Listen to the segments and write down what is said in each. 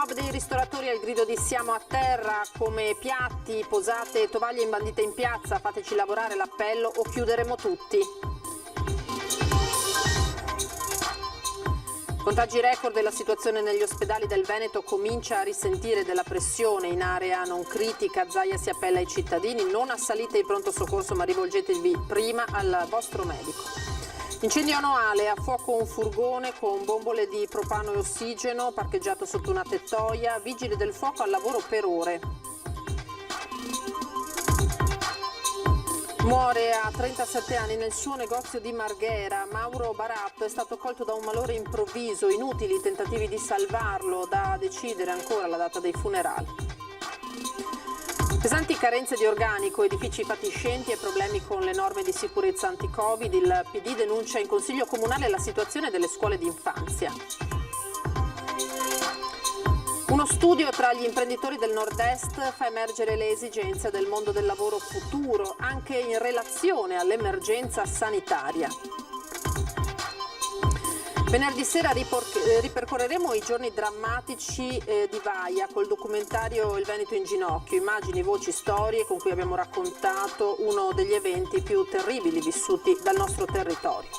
mob dei ristoratori al grido di siamo a terra, come piatti, posate e tovaglie imbandite in piazza, fateci lavorare, l'appello o chiuderemo tutti. Contagi record e la situazione negli ospedali del Veneto comincia a risentire della pressione in area non critica. Zaia si appella ai cittadini: non assalite il pronto soccorso ma rivolgetevi prima al vostro medico. Incendio a Noale, a fuoco un furgone con bombole di propano e ossigeno parcheggiato sotto una tettoia, vigili del fuoco al lavoro per ore. Muore a 37 anni nel suo negozio di Marghera. Mauro Baratto è stato colto da un malore improvviso, inutili tentativi di salvarlo, da decidere ancora la data dei funerali. Pesanti carenze di organico, edifici fatiscenti e problemi con le norme di sicurezza anti-Covid. Il PD denuncia in Consiglio Comunale la situazione delle scuole d'infanzia. Uno studio tra gli imprenditori del Nord-Est fa emergere le esigenze del mondo del lavoro futuro, anche in relazione all'emergenza sanitaria. Venerdì sera ripercorreremo i giorni drammatici di Vaia col documentario Il Veneto in ginocchio, immagini, voci, storie con cui abbiamo raccontato uno degli eventi più terribili vissuti dal nostro territorio.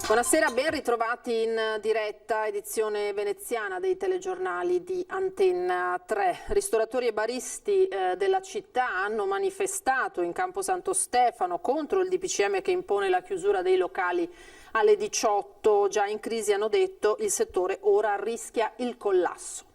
Buonasera, ben ritrovati in diretta, edizione veneziana dei telegiornali di Antenna 3. Ristoratori e baristi della città hanno manifestato in Campo Santo Stefano contro il DPCM che impone la chiusura dei locali alle 18. Già in crisi, hanno detto, il settore ora rischia il collasso.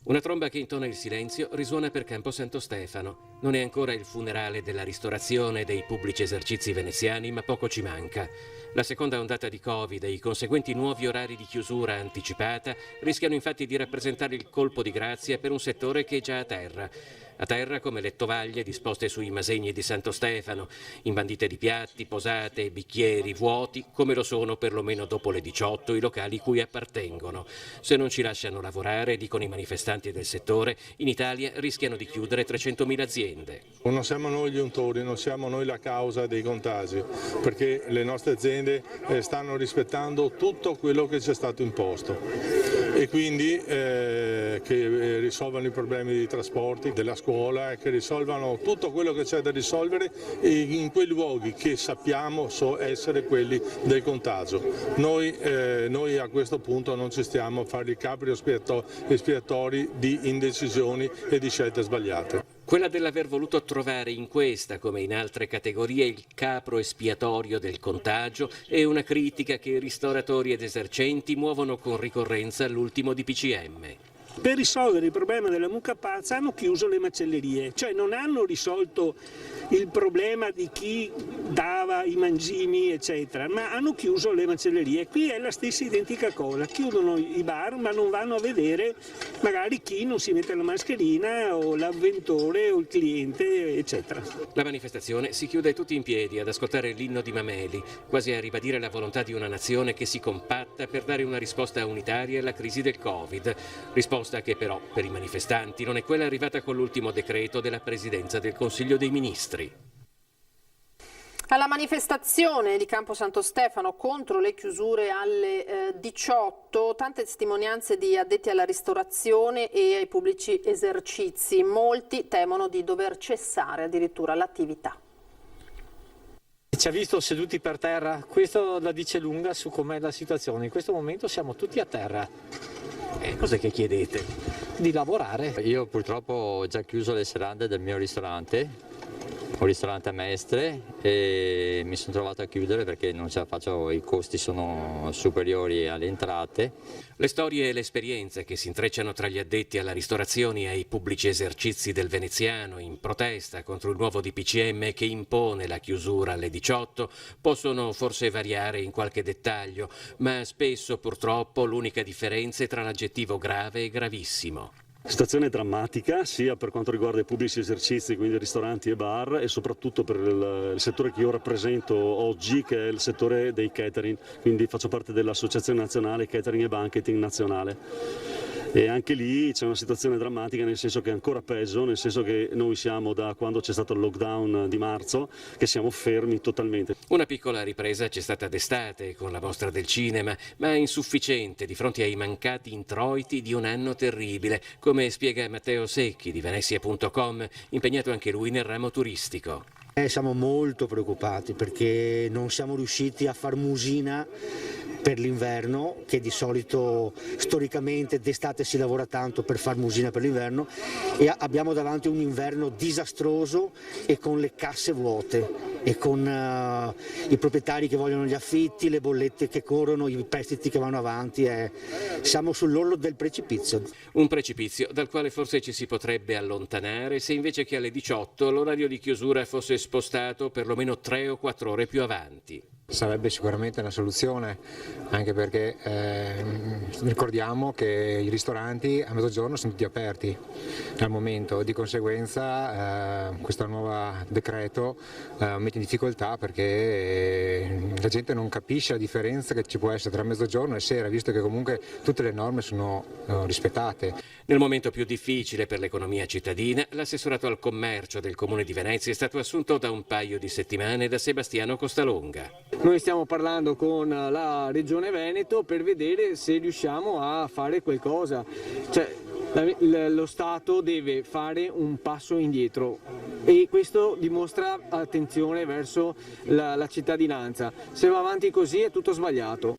Una tromba che intona il silenzio risuona per Campo Santo Stefano. Non è ancora il funerale della ristorazione e dei pubblici esercizi veneziani, ma poco ci manca. La seconda ondata di Covid e i conseguenti nuovi orari di chiusura anticipata rischiano infatti di rappresentare il colpo di grazia per un settore che è già a terra. A terra come le tovaglie disposte sui masegni di Santo Stefano, imbandite di piatti, posate, bicchieri vuoti, come lo sono perlomeno dopo le 18 i locali cui appartengono. Se non ci lasciano lavorare, dicono i manifestanti del settore, in Italia rischiano di chiudere 300.000 aziende. Non siamo noi gli untori, non siamo noi la causa dei contagi, perché le nostre aziende stanno rispettando tutto quello che ci è stato imposto e quindi che risolvano i problemi di trasporti, della scuola, che risolvano tutto quello che c'è da risolvere in quei luoghi che sappiamo essere quelli del contagio. Noi a questo punto non ci stiamo a fare i capri espiatori di indecisioni e di scelte sbagliate. Quella dell'aver voluto trovare in questa, come in altre categorie, il capro espiatorio del contagio è una critica che ristoratori ed esercenti muovono con ricorrenza all'ultimo DPCM. Per risolvere il problema della mucca pazza hanno chiuso le macellerie, cioè non hanno risolto il problema di chi dava i mangimi eccetera, ma hanno chiuso le macellerie. Qui è la stessa identica cosa, chiudono i bar ma non vanno a vedere magari chi non si mette la mascherina o l'avventore o il cliente eccetera. La manifestazione si chiude tutti in piedi ad ascoltare l'inno di Mameli, quasi a ribadire la volontà di una nazione che si compatta per dare una risposta unitaria alla crisi del Covid. Risposta che però per i manifestanti non è quella arrivata con l'ultimo decreto della Presidenza del Consiglio dei Ministri. Alla manifestazione di Campo Santo Stefano contro le chiusure alle 18, tante testimonianze di addetti alla ristorazione e ai pubblici esercizi. Molti temono di dover cessare addirittura l'attività. Ci ha visto seduti per terra, questo la dice lunga su com'è la situazione. In questo momento siamo tutti a terra. Cos'è che chiedete? Di lavorare. Io purtroppo ho già chiuso le serrande del mio ristorante, un ristorante a Mestre, e mi sono trovato a chiudere perché non ce la faccio, i costi sono superiori alle entrate. Le storie e le esperienze che si intrecciano tra gli addetti alla ristorazione e ai pubblici esercizi del veneziano in protesta contro il nuovo DPCM che impone la chiusura alle 18 possono forse variare in qualche dettaglio, ma spesso purtroppo l'unica differenza è tra l'aggettivo grave e gravissimo. Situazione drammatica sia per quanto riguarda i pubblici esercizi, quindi ristoranti e bar, e soprattutto per il settore che io rappresento oggi, che è il settore dei catering, quindi faccio parte dell'Associazione Nazionale Catering e Banqueting Nazionale. E anche lì c'è una situazione drammatica, nel senso che è ancora peggio, nel senso che noi siamo da quando c'è stato il lockdown di marzo, che siamo fermi totalmente. Una piccola ripresa c'è stata d'estate con la mostra del cinema, ma insufficiente di fronte ai mancati introiti di un anno terribile, come spiega Matteo Secchi di Venezia.com, impegnato anche lui nel ramo turistico. Siamo molto preoccupati perché non siamo riusciti a far musina per l'inverno, che di solito storicamente d'estate si lavora tanto per far musina per l'inverno, e abbiamo davanti un inverno disastroso e con le casse vuote e con i proprietari che vogliono gli affitti, le bollette che corrono, i prestiti che vanno avanti. Siamo sull'orlo del precipizio. Un precipizio dal quale forse ci si potrebbe allontanare se invece che alle 18 l'orario di chiusura fosse spostato perlomeno 3 o 4 ore più avanti. Sarebbe sicuramente una soluzione, anche perché ricordiamo che i ristoranti a mezzogiorno sono tutti aperti al momento, di conseguenza questo nuovo decreto mette in difficoltà perché la gente non capisce la differenza che ci può essere tra mezzogiorno e sera, visto che comunque tutte le norme sono rispettate. Nel momento più difficile per l'economia cittadina, l'assessorato al commercio del Comune di Venezia è stato assunto da un paio di settimane da Sebastiano Costalonga. Noi stiamo parlando con la Regione Veneto per vedere se riusciamo a fare qualcosa. Cioè, lo Stato deve fare un passo indietro e questo dimostra attenzione verso la cittadinanza. Se va avanti così è tutto sbagliato.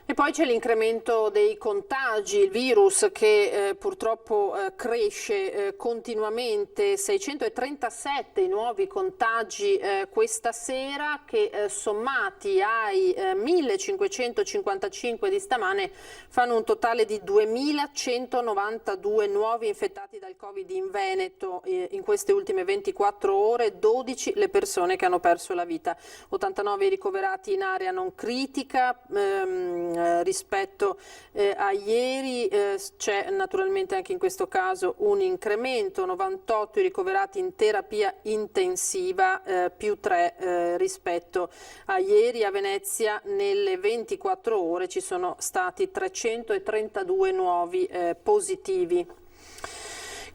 E poi c'è l'incremento dei contagi, il virus che purtroppo cresce continuamente, 637 nuovi contagi questa sera che sommati ai 1555 di stamane fanno un totale di 2192 nuovi infettati dal Covid in Veneto. In queste ultime 24 ore 12 le persone che hanno perso la vita, 89 ricoverati in area non critica. Rispetto a ieri c'è naturalmente anche in questo caso un incremento, 98 ricoverati in terapia intensiva più 3 rispetto a ieri. A Venezia nelle 24 ore ci sono stati 332 nuovi positivi.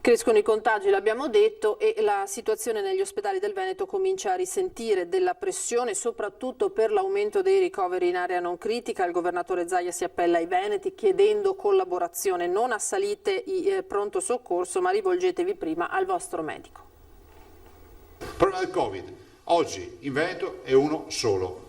Crescono i contagi, l'abbiamo detto, e la situazione negli ospedali del Veneto comincia a risentire della pressione, soprattutto per l'aumento dei ricoveri in area non critica. Il governatore Zaia si appella ai veneti chiedendo collaborazione. Non assalite i pronto soccorso, ma rivolgetevi prima al vostro medico. Il problema del Covid oggi in Veneto è uno solo,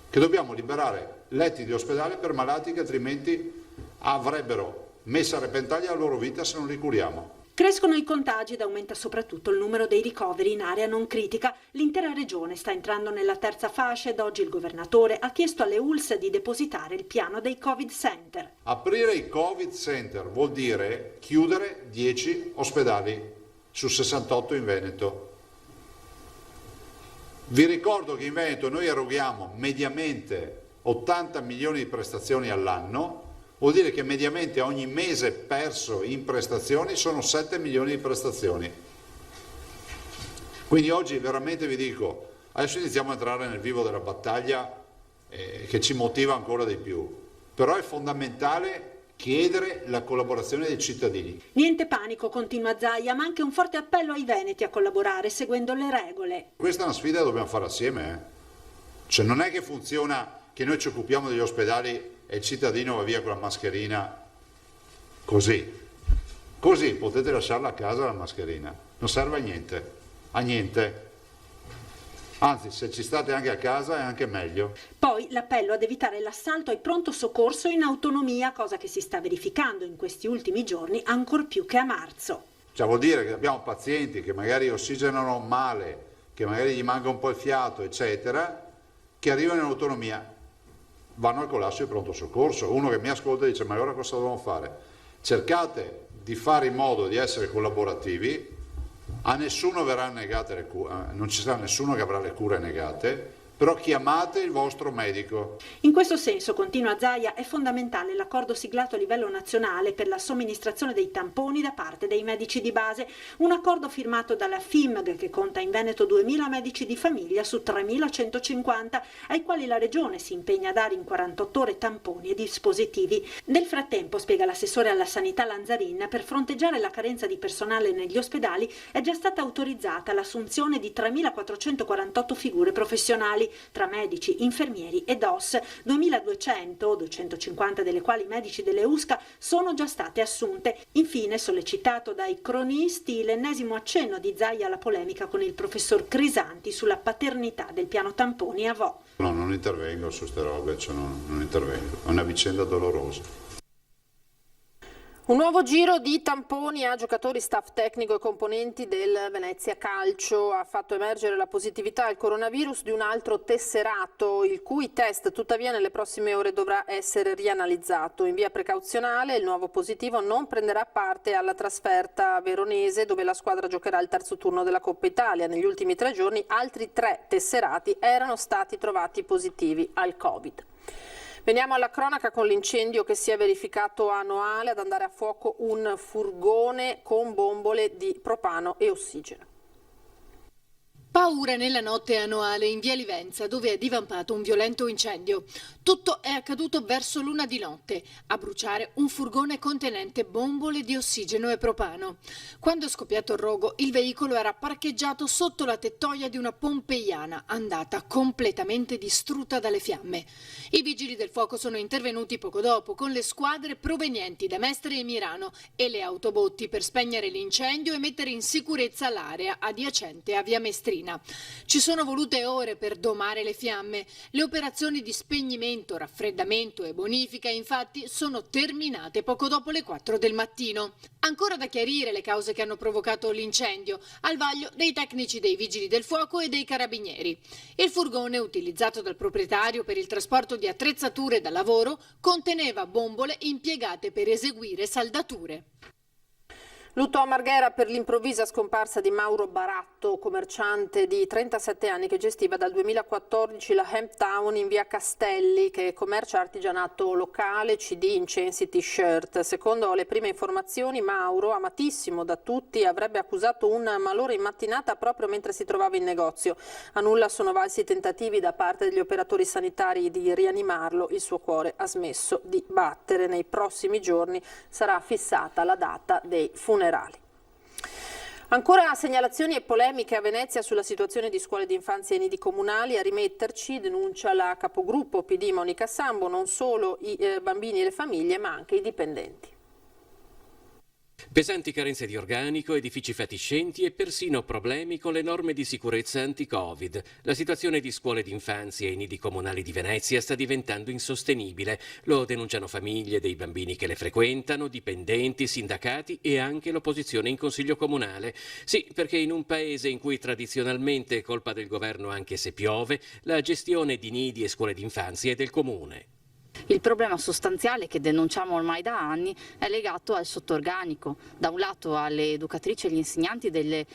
che dobbiamo liberare letti di ospedale per malati che altrimenti avrebbero messo a repentaglio la loro vita se non li curiamo. Crescono i contagi ed aumenta soprattutto il numero dei ricoveri in area non critica. L'intera regione sta entrando nella terza fascia ed oggi il governatore ha chiesto alle ULSS di depositare il piano dei Covid Center. Aprire i Covid Center vuol dire chiudere 10 ospedali su 68 in Veneto. Vi ricordo che in Veneto noi eroghiamo mediamente 80 milioni di prestazioni all'anno. Vuol dire che mediamente ogni mese perso in prestazioni sono 7 milioni di prestazioni. Quindi oggi veramente vi dico, adesso iniziamo a entrare nel vivo della battaglia che ci motiva ancora di più, però è fondamentale chiedere la collaborazione dei cittadini. Niente panico, continua Zaia, ma anche un forte appello ai veneti a collaborare seguendo le regole. Questa è una sfida che dobbiamo fare assieme. Cioè non è che funziona che noi ci occupiamo degli ospedali e il cittadino va via con la mascherina così potete lasciarla a casa la mascherina, non serve a niente, anzi se ci state anche a casa è anche meglio. Poi l'appello ad evitare l'assalto ai pronto soccorso in autonomia, cosa che si sta verificando in questi ultimi giorni ancor più che a marzo. Cioè vuol dire che abbiamo pazienti che magari ossigenano male, che magari gli manca un po' il fiato eccetera, che arrivano in autonomia, vanno al collasso di pronto soccorso. Uno che mi ascolta dice: ma allora cosa dobbiamo fare? Cercate di fare in modo di essere collaborativi, a nessuno verrà negate le cure, non ci sarà nessuno che avrà le cure negate, però chiamate il vostro medico. In questo senso, continua Zaia, è fondamentale l'accordo siglato a livello nazionale per la somministrazione dei tamponi da parte dei medici di base, un accordo firmato dalla FIMG che conta in Veneto 2.000 medici di famiglia su 3.150, ai quali la Regione si impegna a dare in 48 ore tamponi e dispositivi. Nel frattempo, spiega l'assessore alla sanità Lanzarin, per fronteggiare la carenza di personale negli ospedali è già stata autorizzata l'assunzione di 3.448 figure professionali, tra medici, infermieri e DOS, 2.200, 250 delle quali medici delle USCA, sono già state assunte. Infine, sollecitato dai cronisti, l'ennesimo accenno di Zaia alla polemica con il professor Crisanti sulla paternità del piano tamponi a Vo. No, non intervengo su ste robe, cioè non intervengo, è una vicenda dolorosa. Un nuovo giro di tamponi a giocatori, staff tecnico e componenti del Venezia Calcio ha fatto emergere la positività al coronavirus di un altro tesserato, il cui test tuttavia nelle prossime ore dovrà essere rianalizzato. In via precauzionale il nuovo positivo non prenderà parte alla trasferta veronese, dove la squadra giocherà il terzo turno della Coppa Italia. Negli ultimi 3 giorni altri 3 tesserati erano stati trovati positivi al Covid. Veniamo alla cronaca con l'incendio che si è verificato a Noale, ad andare a fuoco un furgone con bombole di propano e ossigeno. Paura nella notte a Noale, in via Livenza, dove è divampato un violento incendio. Tutto è accaduto verso l'1 di notte, a bruciare un furgone contenente bombole di ossigeno e propano. Quando è scoppiato il rogo, il veicolo era parcheggiato sotto la tettoia di una pompeiana, andata completamente distrutta dalle fiamme. I vigili del fuoco sono intervenuti poco dopo, con le squadre provenienti da Mestre e Mirano e le autobotti per spegnere l'incendio e mettere in sicurezza l'area adiacente a via Mestrina. Ci sono volute ore per domare le fiamme. Le operazioni di spegnimento, raffreddamento e bonifica infatti sono terminate poco dopo le 4 del mattino. Ancora da chiarire le cause che hanno provocato l'incendio, al vaglio dei tecnici dei vigili del fuoco e dei carabinieri. Il furgone, utilizzato dal proprietario per il trasporto di attrezzature da lavoro, conteneva bombole impiegate per eseguire saldature. Lutto a Marghera per l'improvvisa scomparsa di Mauro Baratto, commerciante di 37 anni che gestiva dal 2014 la Hemp Town in via Castelli, che commercia artigianato locale, CD, incensi, t-shirt. Secondo le prime informazioni, Mauro, amatissimo da tutti, avrebbe accusato un malore in mattinata proprio mentre si trovava in negozio. A nulla sono valsi i tentativi da parte degli operatori sanitari di rianimarlo. Il suo cuore ha smesso di battere. Nei prossimi giorni sarà fissata la data dei funerali. Ancora segnalazioni e polemiche a Venezia sulla situazione di scuole d'infanzia e nidi comunali. A rimetterci, denuncia la capogruppo PD Monica Sambo, non solo i bambini e le famiglie ma anche i dipendenti. Pesanti carenze di organico, edifici fatiscenti e persino problemi con le norme di sicurezza anti-Covid. La situazione di scuole d'infanzia e nidi comunali di Venezia sta diventando insostenibile. Lo denunciano famiglie dei bambini che le frequentano, dipendenti, sindacati e anche l'opposizione in Consiglio Comunale. Sì, perché in un paese in cui tradizionalmente è colpa del governo anche se piove, la gestione di nidi e scuole d'infanzia è del Comune. Il problema sostanziale che denunciamo ormai da anni è legato al sottorganico, da un lato alle educatrici e agli insegnanti delle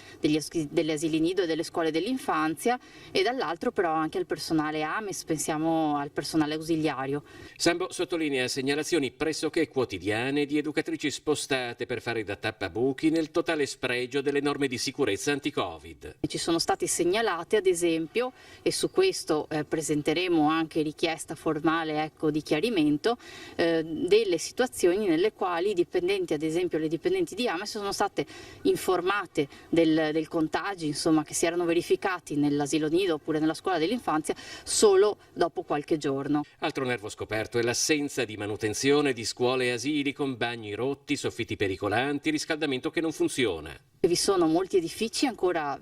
asili nido e delle scuole dell'infanzia e dall'altro però anche al personale AMES, pensiamo al personale ausiliario. Sambo sottolinea segnalazioni pressoché quotidiane di educatrici spostate per fare da tappabuchi nel totale spregio delle norme di sicurezza anti-Covid. Ci sono stati segnalati ad esempio, e su questo presenteremo anche richiesta formale di chiarimento, delle situazioni nelle quali i dipendenti, ad esempio le dipendenti di AMES, sono state informate del contagi che si erano verificati nell'asilo nido oppure nella scuola dell'infanzia solo dopo qualche giorno. Altro nervo scoperto è l'assenza di manutenzione di scuole e asili con bagni rotti, soffitti pericolanti, riscaldamento che non funziona. Vi sono molti edifici ancora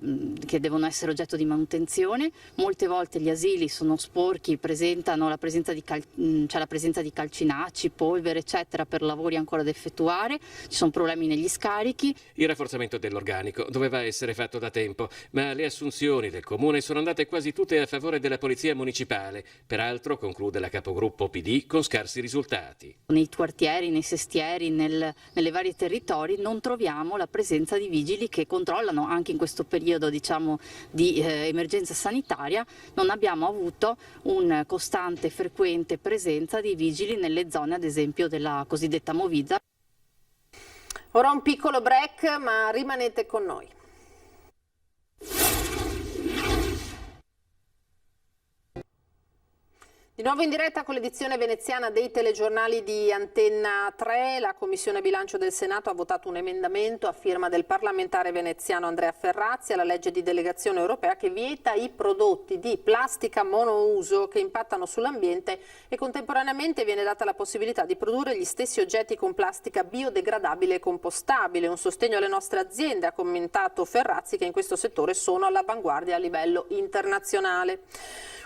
che devono essere oggetto di manutenzione, molte volte gli asili sono sporchi, presentano la presenza di calcinacci, polvere eccetera per lavori ancora da effettuare, ci sono problemi negli scarichi. Il rafforzamento dell'organico doveva essere fatto da tempo, ma le assunzioni del Comune sono andate quasi tutte a favore della Polizia Municipale, peraltro, conclude la capogruppo PD, con scarsi risultati. Nei quartieri, nei sestieri, nelle varie territori non troviamo la presenza di vigili vigili che controllano anche in questo periodo, diciamo, di emergenza sanitaria. Non abbiamo avuto un costante e frequente presenza di vigili nelle zone, ad esempio, della cosiddetta movida. Ora un piccolo break, ma rimanete con noi. Di nuovo in diretta con l'edizione veneziana dei telegiornali di Antenna 3, la Commissione Bilancio del Senato ha votato un emendamento a firma del parlamentare veneziano Andrea Ferrazzi alla legge di delegazione europea che vieta i prodotti di plastica monouso che impattano sull'ambiente e contemporaneamente viene data la possibilità di produrre gli stessi oggetti con plastica biodegradabile e compostabile. Un sostegno alle nostre aziende, ha commentato Ferrazzi, che in questo settore sono all'avanguardia a livello internazionale.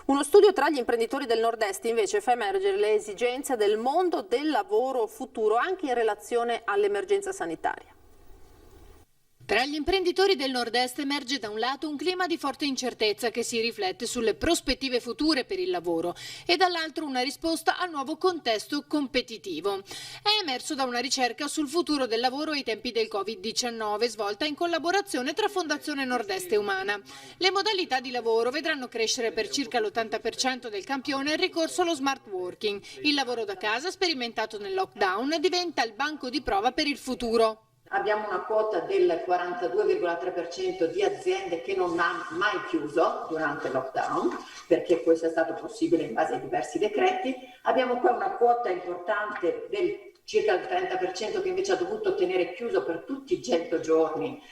Uno studio tra gli imprenditori del Nord-Est invece fa emergere le esigenze del mondo del lavoro futuro anche in relazione all'emergenza sanitaria. Tra gli imprenditori del Nord-Est emerge da un lato un clima di forte incertezza che si riflette sulle prospettive future per il lavoro e dall'altro una risposta al nuovo contesto competitivo. È emerso da una ricerca sul futuro del lavoro ai tempi del Covid-19 svolta in collaborazione tra Fondazione Nord-Est e Umana. Le modalità di lavoro vedranno crescere per circa l'80% del campione il ricorso allo smart working. Il lavoro da casa sperimentato nel lockdown diventa il banco di prova per il futuro. Abbiamo una quota del 42,3% di aziende che non ha mai chiuso durante il lockdown, perché questo è stato possibile in base ai diversi decreti. Abbiamo poi una quota importante del circa il 30% che invece ha dovuto tenere chiuso per tutti i 100 giorni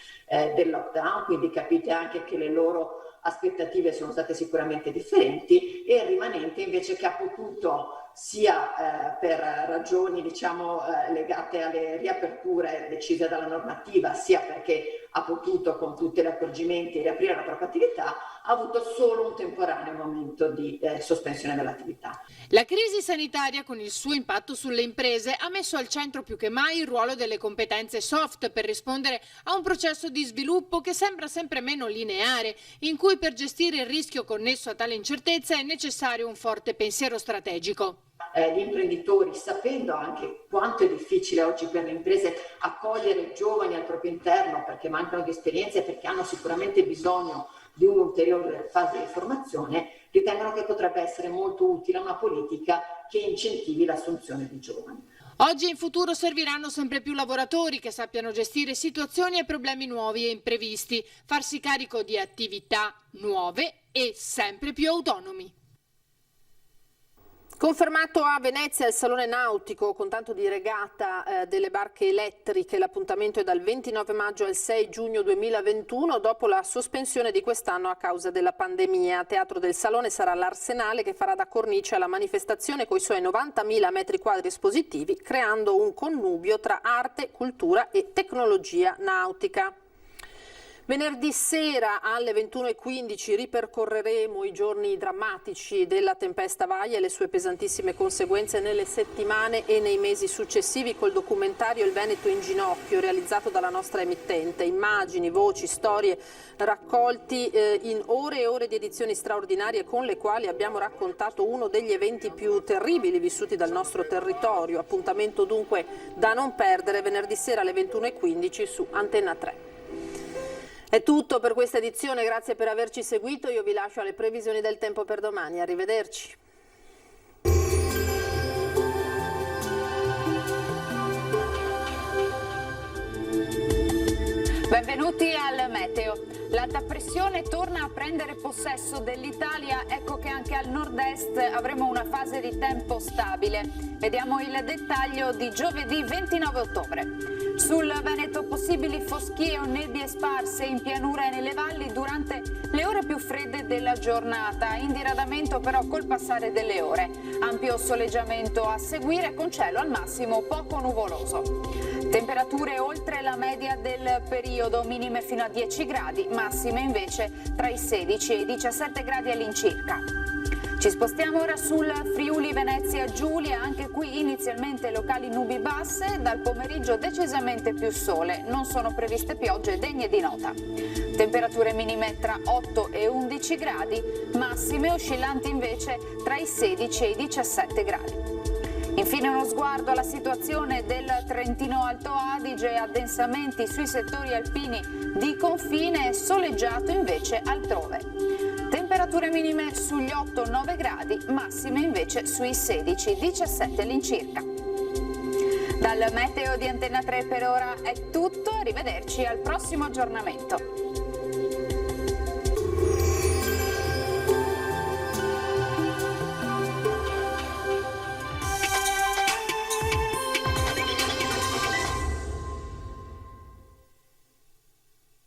del lockdown, quindi capite anche che le loro aspettative sono state sicuramente differenti, e il rimanente invece che ha potuto sia per ragioni legate alle riaperture decise dalla normativa, sia perché ha potuto con tutti gli accorgimenti riaprire la propria attività, ha avuto solo un temporaneo momento di sospensione dell'attività. La crisi sanitaria con il suo impatto sulle imprese ha messo al centro più che mai il ruolo delle competenze soft per rispondere a un processo di sviluppo che sembra sempre meno lineare, in cui per gestire il rischio connesso a tale incertezza è necessario un forte pensiero strategico. Gli imprenditori, sapendo anche quanto è difficile oggi per le imprese accogliere giovani al proprio interno perché mancano di esperienze e perché hanno sicuramente bisogno di un'ulteriore fase di formazione, ritengono che potrebbe essere molto utile una politica che incentivi l'assunzione di giovani. Oggi e in futuro serviranno sempre più lavoratori che sappiano gestire situazioni e problemi nuovi e imprevisti, farsi carico di attività nuove e sempre più autonomi. Confermato a Venezia il Salone Nautico con tanto di regata delle barche elettriche. L'appuntamento è dal 29 maggio al 6 giugno 2021 dopo la sospensione di quest'anno a causa della pandemia. A teatro del Salone sarà l'Arsenale che farà da cornice alla manifestazione coi suoi 90.000 metri quadri espositivi, creando un connubio tra arte, cultura e tecnologia nautica. Venerdì sera alle 21:15 ripercorreremo i giorni drammatici della tempesta Vaia e le sue pesantissime conseguenze nelle settimane e nei mesi successivi col documentario Il Veneto in ginocchio, realizzato dalla nostra emittente. Immagini, voci, storie raccolti in ore e ore di edizioni straordinarie con le quali abbiamo raccontato uno degli eventi più terribili vissuti dal nostro territorio. Appuntamento dunque da non perdere venerdì sera alle 21:15 su Antenna 3. È tutto per questa edizione, grazie per averci seguito, io vi lascio alle previsioni del tempo per domani, arrivederci. Benvenuti al Meteo. L'alta pressione torna a prendere possesso dell'Italia, ecco che anche al nord-est avremo una fase di tempo stabile. Vediamo il dettaglio di giovedì 29 ottobre. Sul Veneto possibili foschie o nebbie sparse in pianura e nelle valli durante le ore più fredde della giornata, in diradamento però col passare delle ore. Ampio soleggiamento a seguire con cielo al massimo poco nuvoloso. Temperature oltre la media del periodo, minime fino a 10 gradi, massime invece tra i 16 e i 17 gradi all'incirca. Ci spostiamo ora sul Friuli Venezia Giulia, anche qui inizialmente locali nubi basse, dal pomeriggio decisamente più sole, non sono previste piogge degne di nota. Temperature minime tra 8 e 11 gradi, massime oscillanti invece tra i 16 e i 17 gradi. Infine uno sguardo alla situazione del Trentino Alto Adige, addensamenti sui settori alpini di confine e soleggiato invece altrove. Temperature minime sugli 8-9 gradi, massime invece sui 16-17 all'incirca. Dal meteo di Antenna 3 per ora è tutto, arrivederci al prossimo aggiornamento.